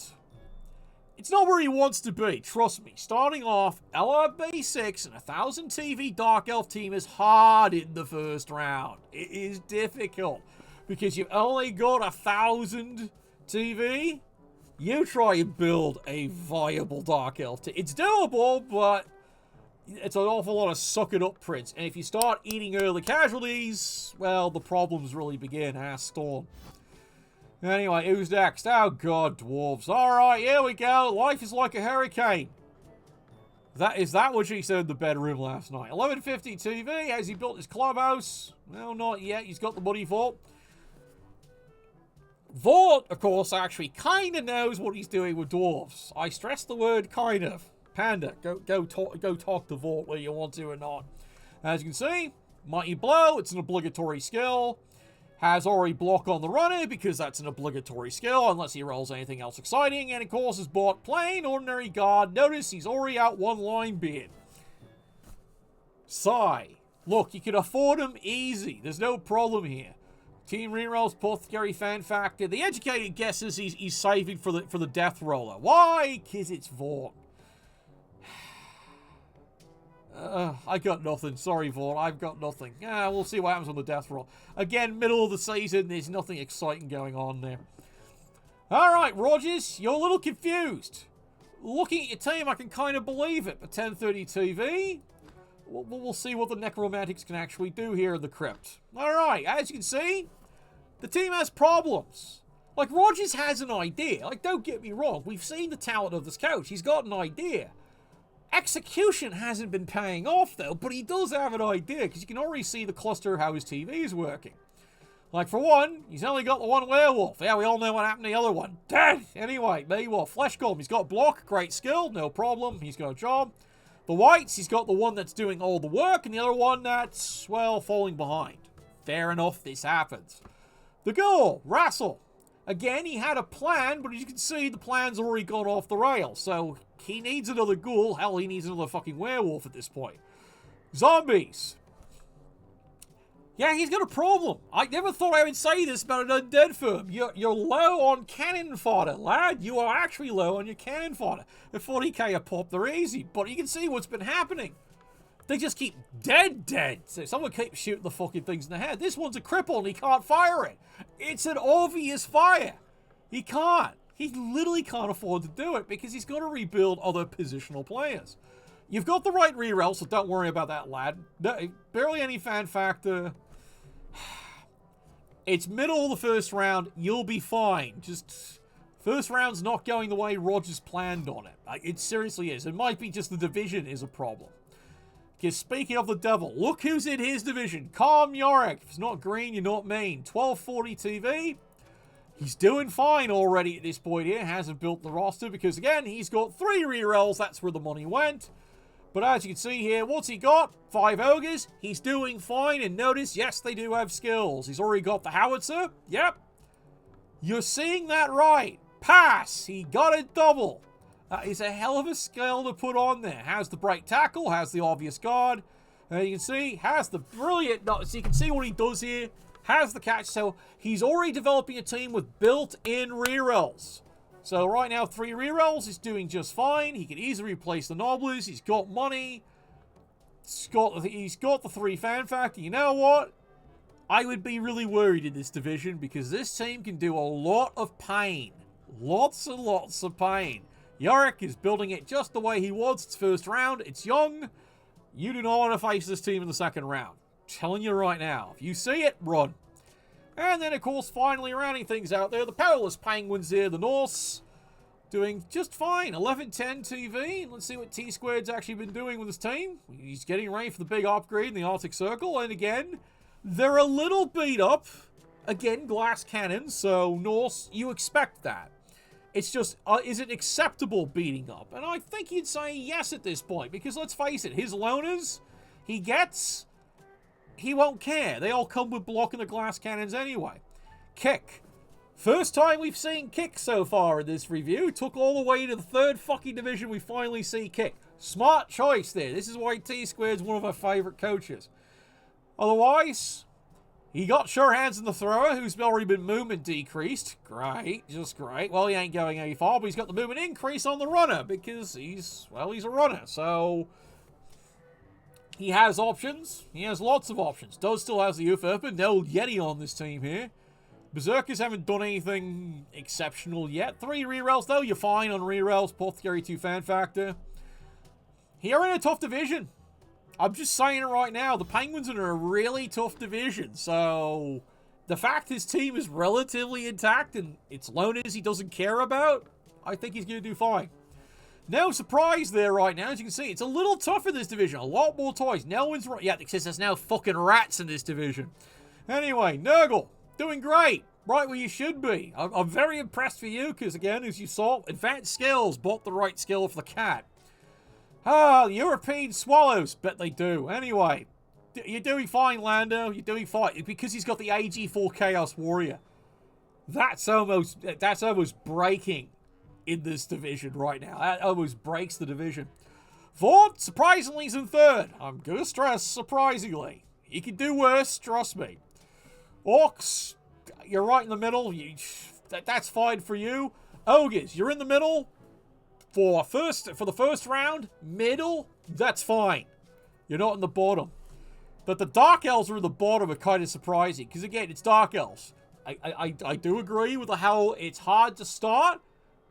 It's not where he wants to be, trust me. Starting off, LRB 6 and 1000 TV Dark Elf team is hard in the first round. It is difficult because you've only got 1000 TV. You try and build a viable Dark Elf team. It's doable, but it's an awful lot of suck it up prints. And if you start eating early casualties, well, the problems really begin. Ask Storm. Anyway, who's next? Oh, God, dwarves. Alright, here we go. Life is like a hurricane. Is that what she said in the bedroom last night? 1150 TV. Has he built his clubhouse? No, not yet. He's got the money for it. Vought, of course, actually kind of knows what he's doing with dwarves. I stress the word kind of. Panda, go talk to Vought whether you want to or not. As you can see, Mighty Blow, it's an obligatory skill. Has already block on the runner because that's an obligatory skill unless he rolls anything else exciting. And of course has bought plain ordinary guard. Notice he's already out 1 line beard. Sigh. Look, you can afford him easy. There's no problem here. Team rerolls, Apothecary fan factor. The educated guess is he's saving for the death roller. Why? Because it's Vaughn. I got nothing. Sorry, Vaughn. I've got nothing. We'll see what happens on the death roll. Again, middle of the season. There's nothing exciting going on there. Alright, Rogers. You're a little confused. Looking at your team, I can kind of believe it. But 1030 TV... We'll see what the Necromantics can actually do here in the crypt. Alright, as you can see, the team has problems. Like, Rogers has an idea. Like, don't get me wrong. We've seen the talent of this coach. He's got an idea. Execution hasn't been paying off, though, but he does have an idea, because you can already see the cluster of how his TV is working. Like, for one, he's only got the 1 werewolf. Yeah, we all know what happened to the other one. Dead! Anyway, there you are. Flesh Golem. He's got block. Great skill. No problem. He's got a job. The whites, he's got the one that's doing all the work, and the other one that's, well, falling behind. Fair enough, this happens. The ghoul, Rassel. Again, he had a plan, but as you can see, the plan's already gone off the rails. So, he needs another ghoul. Hell, he needs another fucking werewolf at this point. Zombies. Yeah, he's got a problem. I never thought I would say this about an undead firm. You're low on cannon fodder, lad. You are actually low on your cannon fodder. At 40k a pop, they're easy. But you can see what's been happening. They just keep dead. So someone keeps shooting the fucking things in the head. This one's a cripple and he can't fire it. It's an obvious fire. He can't. He literally can't afford to do it because he's got to rebuild other positional players. You've got the right reroll, so don't worry about that, lad. No, barely any fan factor. It's middle of the first round. You'll be fine. Just first round's not going the way Rogers planned on it. It seriously is. It might be just the division is a problem. Because speaking of the devil, look who's in his division. Calm Yorick. If it's not green, you're not mean. 1240 TV. He's doing fine already at this point here. Hasn't built the roster because, again, he's got 3 rerolls. That's where the money went. But as you can see here, what's he got? 5 ogres. He's doing fine. And notice, yes, they do have skills. He's already got the howitzer. Yep. You're seeing that right. Pass. He got it double. That is a hell of a skill to put on there. Has the break tackle. Has the obvious guard. You can see, has the brilliant... So you can see what he does here. Has the catch. So he's already developing a team with built-in rerolls. So right now, 3 rerolls. He's doing just fine. He can easily replace the Nobblers. He's got money. He's got the 3 fan factor. You know what? I would be really worried in this division because this team can do a lot of pain. Lots and lots of pain. Yorick is building it just the way he wants. It's first round. It's young. You do not want to face this team in the second round. I'm telling you right now. If you see it, run. And then, of course, finally rounding things out there, the Powerless Penguins here, the Norse, doing just fine. 11-10 TV. Let's see what T-Squared's actually been doing with his team. He's getting ready for the big upgrade in the Arctic Circle. And again, they're a little beat up. Again, glass cannons. So, Norse, you expect that. It's just, is it acceptable beating up? And I think you'd say yes at this point. Because let's face it, his loners, he won't care. They all come with blocking the glass cannons anyway. Kick. First time we've seen Kick so far in this review. Took all the way to the 3rd fucking division we finally see Kick. Smart choice there. This is why T-Squared's one of our favorite coaches. Otherwise, he got sure hands in the thrower, who's already been movement decreased. Great, just great. Well, he ain't going any far, but he's got the movement increase on the runner because he's a runner. So he has options. He has lots of options. Does still has the Usurper. No Yeti on this team here. Berserkers haven't done anything exceptional yet. 3 rerolls, though. You're fine on rerolls. Apothecary 2 fan factor. Here in a tough division. I'm just saying it right now. The Penguins are in a really tough division. So the fact his team is relatively intact and it's loners he doesn't care about, I think he's going to do fine. No surprise there right now. As you can see, it's a little tougher this division. A lot more toys. No one's... Yeah, because there's now fucking rats in this division. Anyway, Nurgle. Doing great. Right where you should be. I'm very impressed for you because, again, as you saw, advanced skills. Bought the right skill for the cat. Ah, the European Swallows. Bet they do. Anyway, you're doing fine, Lando. You're doing fine. Because he's got the AG4 Chaos Warrior. That's almost breaking in this division right now. That almost breaks the division. Vaught, surprisingly, is in 3rd. I'm going to stress, surprisingly. He can do worse, trust me. Orcs, you're right in the middle. That's fine for you. Ogres, you're in the middle. For the first round, middle, that's fine. You're not in the bottom. But the Dark Elves are in the bottom are kind of surprising. Because, again, it's Dark Elves. I do agree with how it's hard to start.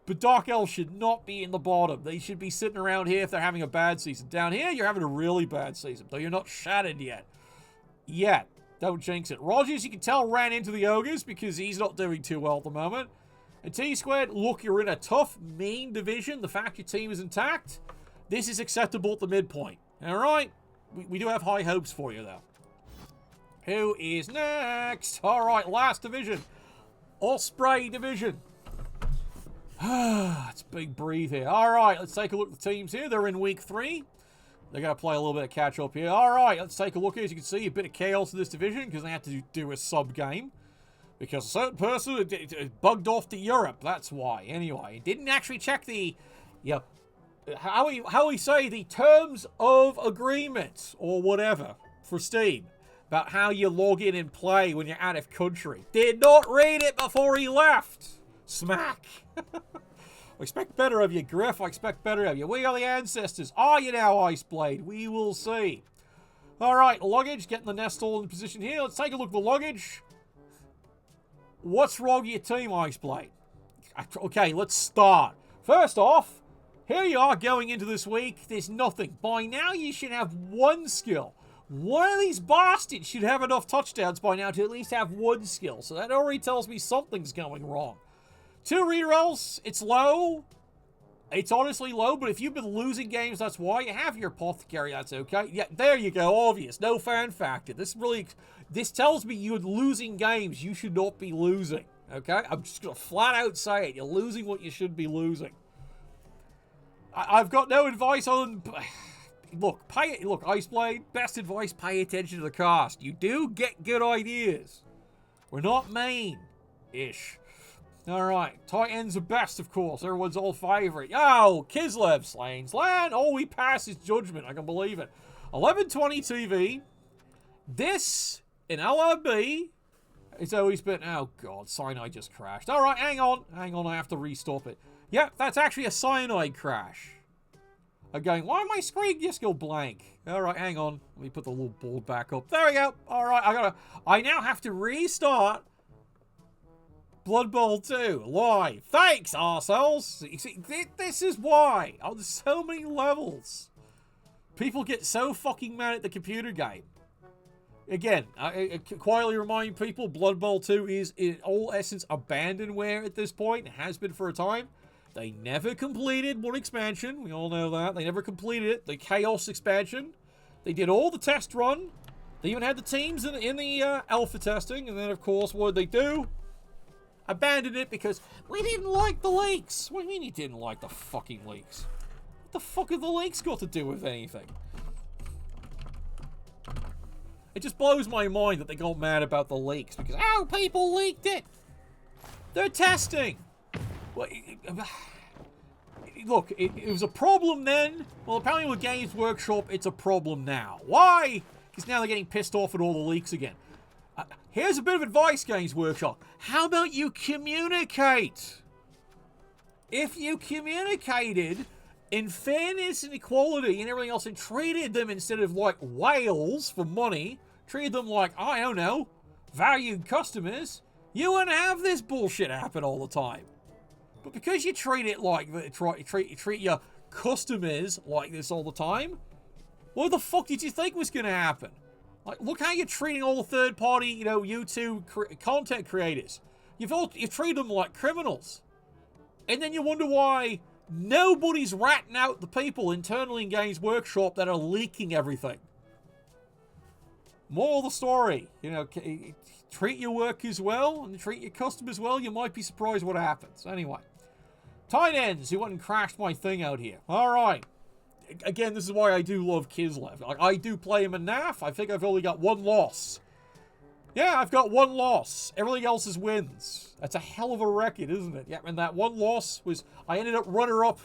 But Dark Elves should not be in the bottom. They should be sitting around here if they're having a bad season. Down here, you're having a really bad season. Though you're not shattered yet. Yet. Don't jinx it. Rogers, you can tell, ran into the Ogres because he's not doing too well at the moment. And T-Squared, look, you're in a tough, mean division. The fact your team is intact, this is acceptable at the midpoint. All right? We do have high hopes for you, though. Who is next? All right, last division. Osprey division. It's a big breathe here. All right, let's take a look at the teams here. They're in week 3. They're going to play a little bit of catch-up here. All right, let's take a look. As you can see, a bit of chaos in this division because they had to do a sub-game. Because a certain person bugged off to Europe. That's why. Anyway, didn't actually check the... Yeah, how we say the terms of agreement or whatever for Steam. About how you log in and play when you're out of country. Did not read it before he left. Smack. I expect better of you, Griff. I expect better of you. We are the ancestors. Are you now, Iceblade? We will see. All right, luggage. Getting the nest all in position here. Let's take a look at the luggage. What's wrong with your team, Iceblade? Okay, let's start. First off, here you are going into this week. There's nothing. By now, you should have one skill. One of these bastards should have enough touchdowns by now to at least have one skill. So that already tells me something's going wrong. 2 rerolls. It's low. It's honestly low, but if you've been losing games, that's why. You have your apothecary, that's okay. Yeah, there you go, obvious. No fan factor. This tells me you're losing games you should not be losing, okay? I'm just going to flat out say it. You're losing what you should be losing. I've got no advice on... Look, Iceblade, best advice, pay attention to the cast. You do get good ideas. We're not mean-ish. Alright, tight ends are best, of course. Everyone's old favourite. Oh, Kislev slain. Oh, we pass his judgment. I can believe it. 1120 TV. This, in LRB, it's always been... Oh, God, cyanide just crashed. Alright, hang on. Hang on, I have to restop it. Yep, that's actually a cyanide crash. I'm going, why my screen just go blank? Alright, hang on. Let me put the little board back up. There we go. Alright, I now have to restart Blood Bowl 2 live. Thanks, arseholes. You see, this is why. On so many levels, people get so fucking mad at the computer game. Again, I quietly remind people, Blood Bowl 2 is in all essence abandonware at this point. It has been for a time. They never completed one expansion. We all know that. They never completed it. The Chaos expansion. They did all the test run. They even had the teams in the alpha testing. And then, of course, what did they do? Abandoned it because we didn't like the leaks. What do you mean you didn't like the fucking leaks? What the fuck have the leaks got to do with anything? It just blows my mind that they got mad about the leaks because, oh, people leaked it. They're testing. Well, look, it was a problem then. Well, apparently with Games Workshop, it's a problem now. Why? Because now they're getting pissed off at all the leaks again. Here's a bit of advice, Games Workshop. How about you communicate? If you communicated in fairness and equality and everything else and treated them instead of like whales for money, treated them like, I don't know, valued customers, you wouldn't have this bullshit happen all the time. But because you treat it like treat your customers like this all the time, what the fuck did you think was going to happen? Like, look how you're treating all the third-party, YouTube content creators. You've treated them like criminals. And then you wonder why nobody's ratting out the people internally in Games Workshop that are leaking everything. Moral of the story, treat your workers well and treat your customers well. You might be surprised what happens. Anyway, tight ends who went and crashed my thing out here. All right. Again, this is why I do love Kislev. Like, I do play him in NAF. I think I've only got 1 loss. Yeah, I've got 1 loss. Everything else is wins. That's a hell of a record, isn't it? Yeah, and that 1 loss was... I ended up runner-up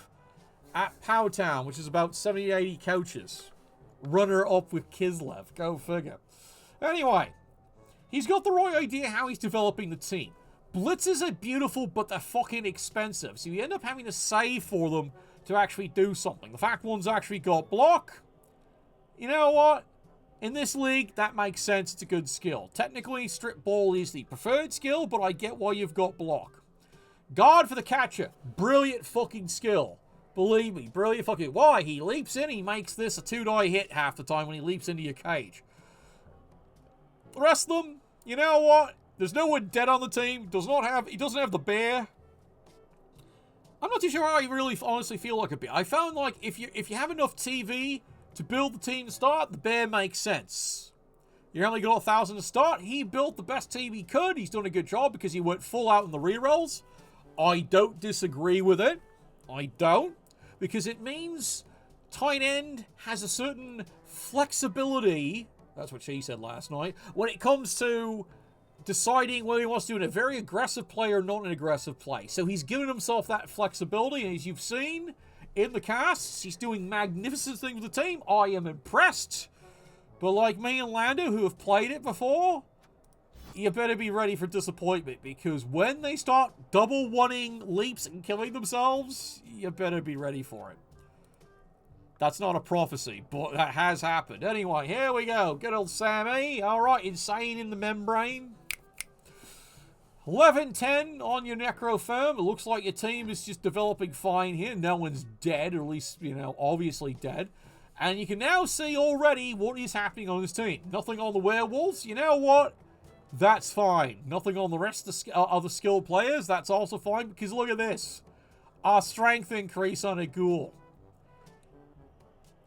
at Powtown, which is about 70, 80 coaches. Runner-up with Kislev. Go figure. Anyway, he's got the right idea how he's developing the team. Blitzers are beautiful, but they're fucking expensive. So you end up having to save for them to actually do something. The fact one's actually got block. You know what? In this league, that makes sense. It's a good skill. Technically, strip ball is the preferred skill, but I get why you've got block. Guard for the catcher. Brilliant fucking skill. Believe me, brilliant fucking... Why? He leaps in, he makes this a 2-die hit half the time when he leaps into your cage. The rest of them, you know what? There's no one dead on the team. He doesn't have the bear. I'm not too sure how I really honestly feel like a bear. I found like if you have enough TV to build the team to start, the bear makes sense. You only got 1,000 to start. He built the best team he could. He's done a good job because he went full out in the rerolls. I don't disagree with it. I don't. Because it means tight end has a certain flexibility. That's what she said last night. When it comes to deciding whether he wants to do a very aggressive play or not an aggressive play. So he's given himself that flexibility, and as you've seen in the casts, he's doing magnificent things with the team. I am impressed. But like me and Lando, who have played it before, you better be ready for disappointment, because when they start double one-ing leaps and killing themselves, you better be ready for it. That's not a prophecy, but that has happened. Anyway, here we go. Good old Sammy. All right, insane in the membrane. 11-10 on your Necrofirm. It looks like your team is just developing fine here. No one's dead, or at least, you know, obviously dead. And you can now see already what is happening on this team. Nothing on the werewolves. You know what? That's fine. Nothing on the rest of the other skilled players. That's also fine, because look at this. Our strength increase on a ghoul.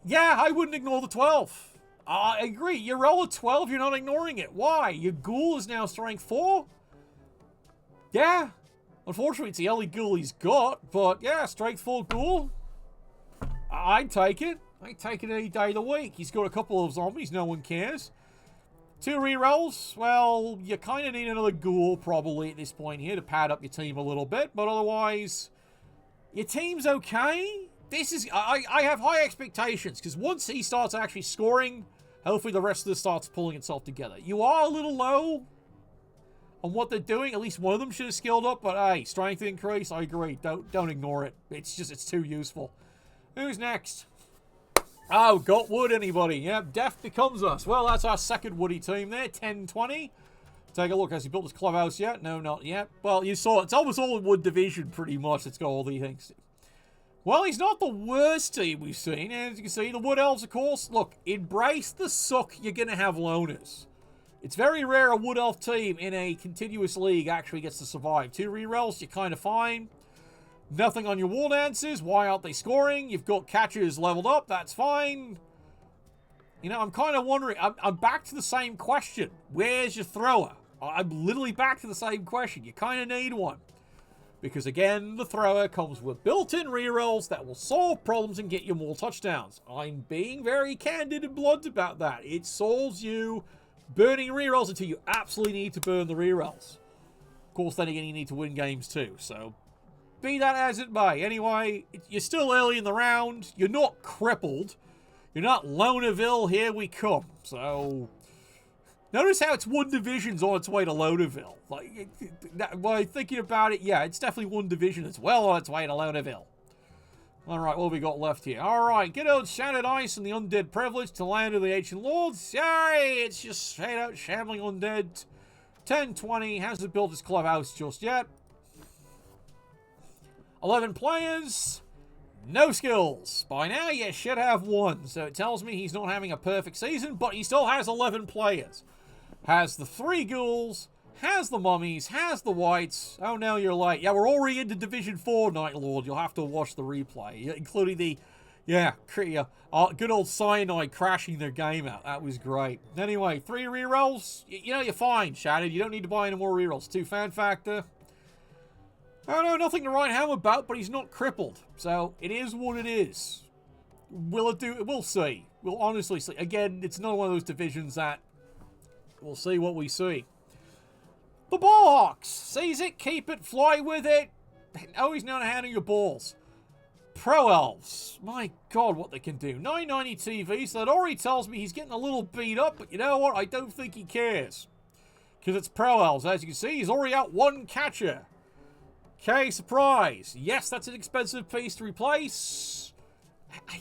Yeah, I wouldn't ignore the 12. I agree. You roll a 12, you're not ignoring it. Why? Your ghoul is now strength 4? Yeah. Unfortunately, it's the only ghoul he's got, but yeah, strength 4 ghoul. I'd take it. I'd take it any day of the week. He's got a couple of zombies, no one cares. 2 rerolls. Well, you kind of need another ghoul probably at this point here to pad up your team a little bit, but otherwise, your team's okay. This is, I have high expectations, because once he starts actually scoring, hopefully the rest of this starts pulling itself together. You are a little low on what they're doing. At least one of them should have skilled up, but hey, strength increase, I agree. Don't ignore it. It's too useful. Who's next? Oh, got wood, anybody? Yep, Death becomes us. Well, that's our second woody team there, 10-20. Take a look. Has he built his clubhouse yet? No, not yet. Well, you saw it's almost all in wood division, pretty much. It's got all these things. Well, he's not the worst team we've seen. As you can see, the Wood Elves, of course. Look, embrace the suck. You're going to have loners. It's very rare a Wood Elf team in a continuous league actually gets to survive. 2 rerolls, you're kind of fine. Nothing on your War Dancers. Why aren't they scoring? You've got catchers leveled up. That's fine. You know, I'm kind of wondering. I'm back to the same question. Where's your thrower? I'm literally back to the same question. You kind of need one. Because, again, the thrower comes with built-in rerolls that will solve problems and get you more touchdowns. I'm being very candid and blunt about that. It solves you burning rerolls until you absolutely need to burn the rerolls. Of course, then again, you need to win games too. So, be that as it may. Anyway, you're still early in the round. You're not crippled. You're not Lonerville. Here we come. So, notice how it's one division's on its way to Lonerville. Like, while thinking about it, yeah, it's definitely one division as well on its way to Lonerville. Alright, what have we got left here? Alright, get out Shattered Ice and the Undead Privilege to the land of the Ancient Lords. Yay! It's just straight out shambling undead. 10-20, hasn't built his clubhouse just yet. 11 players. No skills. By now, you should have 1. So it tells me he's not having a perfect season, but he still has 11 players. Has the 3 ghouls, has the mummies, has the whites. Oh, no, you're late. Yeah, we're already into Division 4, Night Lord. You'll have to watch the replay, including the, good old Cyanide crashing their game out. That was great. Anyway, 3 rerolls. You know, you're fine, Shattered. You don't need to buy any more rerolls. 2 fan factor. Oh, no, nothing to write home about, but he's not crippled. So, it is what it is. Will it do? We'll see. We'll honestly see. Again, it's not one of those divisions that we'll see what we see. The Ballhawks. Seize it, keep it, fly with it. Always know how to handle your balls. Pro Elves. My God, what they can do. 990 TV, so that already tells me he's getting a little beat up, but you know what? I don't think he cares. Because it's Pro Elves. As you can see, he's already out 1 catcher. Okay, surprise. Yes, that's an expensive piece to replace.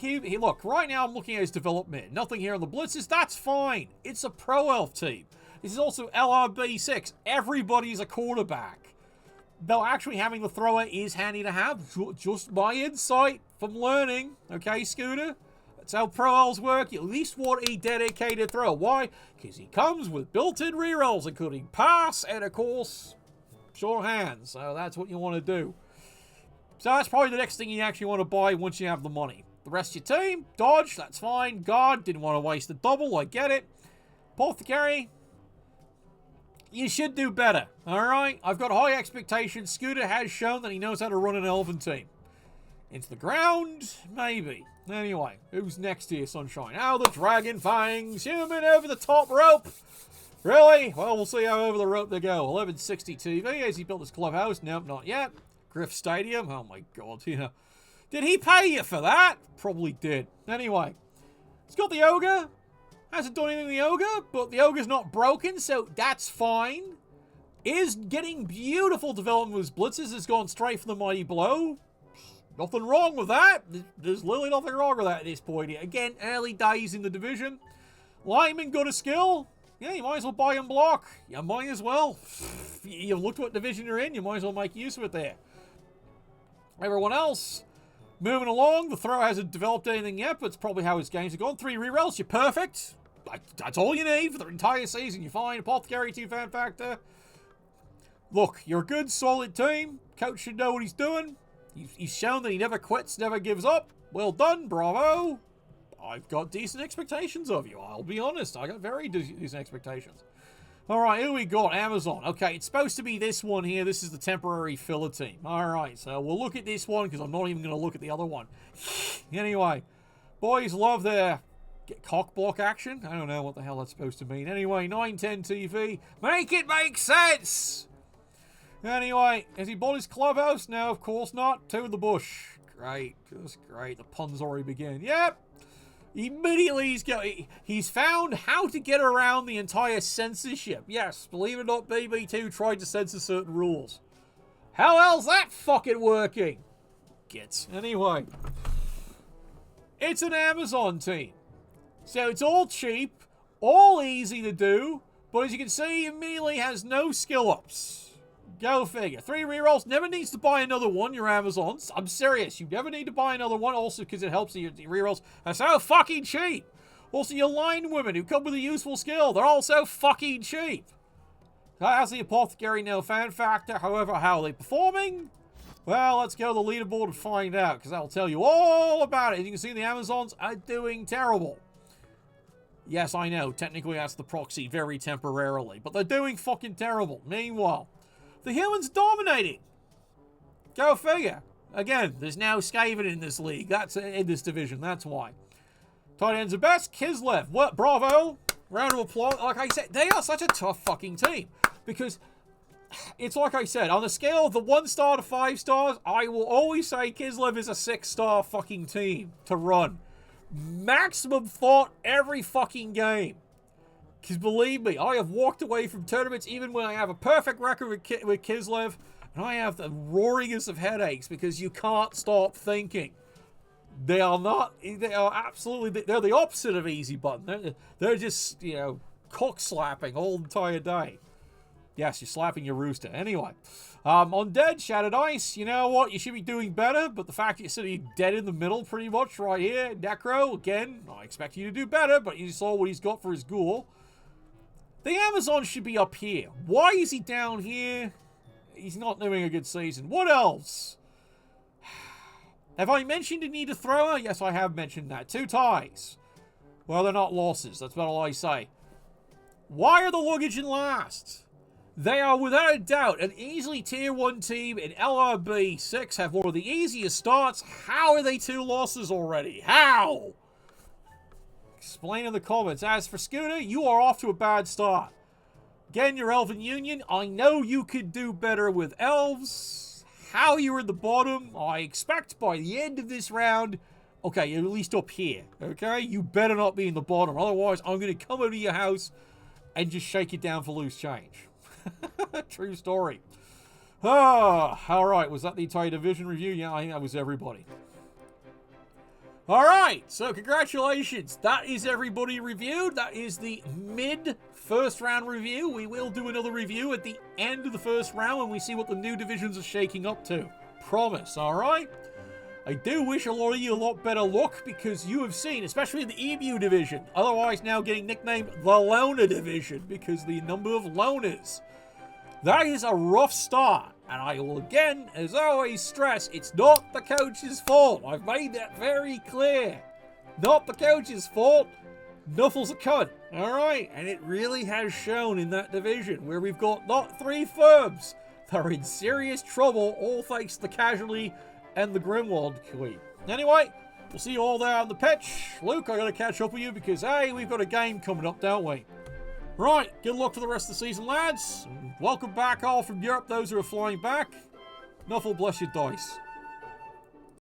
Look, right now I'm looking at his development. Nothing here on the blitzes. That's fine. It's a Pro Elf team. This is also LRB 6. Everybody's a quarterback. Though actually having the thrower is handy to have. Just my insight from learning. Okay, Scooter? That's how Pro Elves work. You at least want a dedicated thrower. Why? Because he comes with built-in rerolls, including pass and, of course, short hands. So that's what you want to do. So that's probably the next thing you actually want to buy once you have the money. The rest of your team, dodge, that's fine. Guard, didn't want to waste the double, I get it. Apothecary, you should do better, alright? I've got high expectations. Scooter has shown that he knows how to run an elven team. Into the ground, maybe. Anyway, who's next here, Sunshine? Oh, the Dragon Fangs, human over the top rope. Really? Well, we'll see how over the rope they go. 1160 TV. Has he built his clubhouse? Nope, not yet. Griff Stadium. Oh my God. Yeah. Did he pay you for that? Probably did. Anyway, he's got the Ogre. Hasn't done anything to the Ogre, but the Ogre's not broken, so that's fine. is getting beautiful development with his blitzes. Has gone straight for the mighty blow. Nothing wrong with that. There's literally nothing wrong with that at this point. Again, early days in the division. Lineman got a skill. Yeah, you might as well buy and block. You might as well. You've looked what division you're in. You might as well make use of it there. Everyone else moving along. The throw hasn't developed anything yet, but it's probably how his games have gone. 3 rerolls. You're perfect. That's all you need for the entire season. You're fine. Apothecary, 2 fan factor. Look, you're a good, solid team. Coach should know what he's doing. He's shown that he never quits, never gives up. Well done, bravo. I've got decent expectations of you. I'll be honest. I got very decent expectations. All right, who we got? Amazon. Okay, it's supposed to be this one here. This is the temporary filler team. All right, so we'll look at this one because I'm not even going to look at the other one. Anyway, boys love their cock block action. I don't know what the hell that's supposed to mean. Anyway, 910 TV. Make it make sense! Anyway, has he bought his clubhouse? No, of course not. To the bush. Great, just great. The puns already begin. Yep. Immediately he's found how to get around the entire censorship. Yes, believe it or not, BB2 tried to censor certain rules. How else that fucking working? Anyway. It's an Amazon team. So it's all cheap, all easy to do, but as you can see, immediately has no skill ups. Go figure. 3 rerolls. Never needs to buy another one, your Amazons. I'm serious. You never need to buy another one. Also, because it helps your rerolls are so fucking cheap. Also, your line women who come with a useful skill. They're all so fucking cheap. How's the Apothecary no fan factor? However, how are they performing? Well, let's go to the leaderboard and find out, because that'll tell you all about it. As you can see, the Amazons are doing terrible. Yes, I know. Technically, that's the proxy very temporarily. But they're doing fucking terrible. Meanwhile, the humans dominating. Go figure. Again, there's no Skaven in this league. That's in this division. That's why. Tight ends are best. Kislev. What? Bravo. Round of applause. Like I said, they are such a tough fucking team. Because it's like I said, on the scale of the 1 star to 5 stars, I will always say Kislev is a 6-star fucking team to run. Maximum thought every fucking game. Because believe me, I have walked away from tournaments even when I have a perfect record with Kislev, and I have the roaringest of headaches because you can't stop thinking. They are absolutely, they're the opposite of easy button. They're just, cock slapping all the entire day. Yes, you're slapping your rooster. Anyway, Undead, Shattered Ice, you know what? You should be doing better, but the fact that you're sitting dead in the middle pretty much right here. Necro, again, I expect you to do better, but you saw what he's got for his ghoul. The Amazon should be up here. Why is he down here? He's not doing a good season. What else? Have I mentioned you need a thrower? Yes, I have mentioned that. 2 ties. Well, they're not losses. That's about all I say. Why are the luggage in last? They are, without a doubt, an easily tier 1 team in LRB 6, have one of the easiest starts. How are they 2 losses already? How? Explain in the comments. As for Scooter, you are off to a bad start. Again, your Elven Union, I know you could do better with elves. How you're in the bottom, I expect by the end of this round, okay, you're at least up here, okay? You better not be in the bottom, otherwise I'm going to come over to your house and just shake it down for loose change. True story. Alright, was that the entire division review? Yeah, I think that was everybody. Alright, so congratulations. That is everybody reviewed. That is the mid-first round review. We will do another review at the end of the first round when we see what the new divisions are shaking up to. Promise, alright? I do wish a lot of you a lot better luck because you have seen, especially in the Emu division, otherwise now getting nicknamed the Loner division because the number of loners. That is a rough start. And I will again, as always, stress, it's not the coach's fault. I've made that very clear. Not the coach's fault. Nuffle's a cunt. Alright? And it really has shown in that division where we've got not 3 firms that are in serious trouble, all thanks to the Casualty and the Grimwald Queen. Anyway, we'll see you all there on the pitch. Luke, I gotta catch up with you because, hey, we've got a game coming up, don't we? Right, good luck for the rest of the season, lads. Welcome back all from Europe, those who are flying back. Nuffle, bless your dice.